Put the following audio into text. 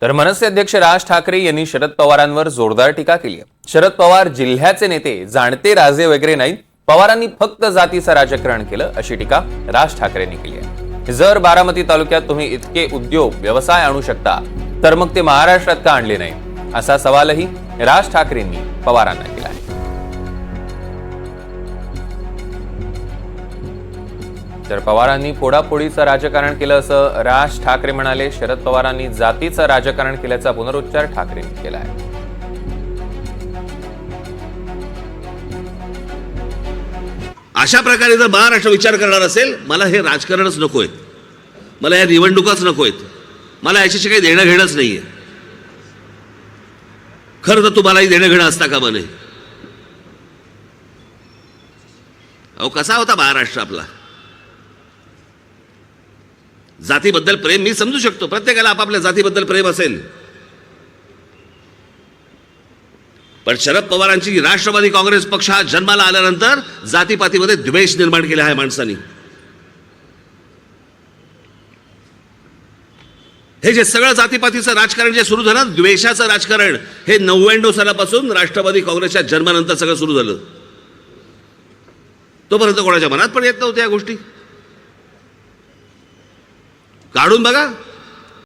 तर मनसे अध्यक्ष राज ठाकरे यांनी शरद पवारांवर जोरदार टीका केली आहे। शरद पवार जिल्ह्याचे नेते जाणते राजे वगैरे नाहीत, पवारांनी फक्त जातीचं राजकारण केलं अशी टीका राज ठाकरेंनी केली आहे। जर बारामती तालुक्यात तुम्ही इतके उद्योग व्यवसाय आणू शकता तर मग ते महाराष्ट्रात का आणले नाही असा सवालही राज ठाकरेंनी पवारांना केला आहे। तर पवारांनी फोडाफोडीचं राजकारण केलं असं राज ठाकरे म्हणाले। शरद पवारांनी जातीचं राजकारण केल्याचा पुनरुच्चार ठाकरेंनी केला आहे। अशा प्रकारे जर महाराष्ट्र विचार करणार असेल, मला हे राजकारणच नकोय, मला या निवडणुकाच नकोयत, मला याच्याशी काही देणं घेणंच नाहीये। खरं तर तुम्हालाही देणं घेणं असता कामा नये। अहो कसा होता महाराष्ट्र आपला? जातीबद्दल प्रेम मी समजू शकतो, प्रत्येकाला आपापल्या जातीबद्दल प्रेम असेल, पण शरद पवारांची राष्ट्रवादी काँग्रेस पक्ष हा जन्माला आल्यानंतर जातीपातीमध्ये द्वेष निर्माण केला आहे माणसांनी। हे जे सगळं जातीपातीचं राजकारण जे सुरू झालं, द्वेषाचं राजकारण, हे 99 सालापासून राष्ट्रवादी काँग्रेसच्या जन्मानंतर सगळं सुरू झालं। तोपर्यंत कोणाच्या मनात पण येत नव्हत्या या गोष्टी। काढून बघा,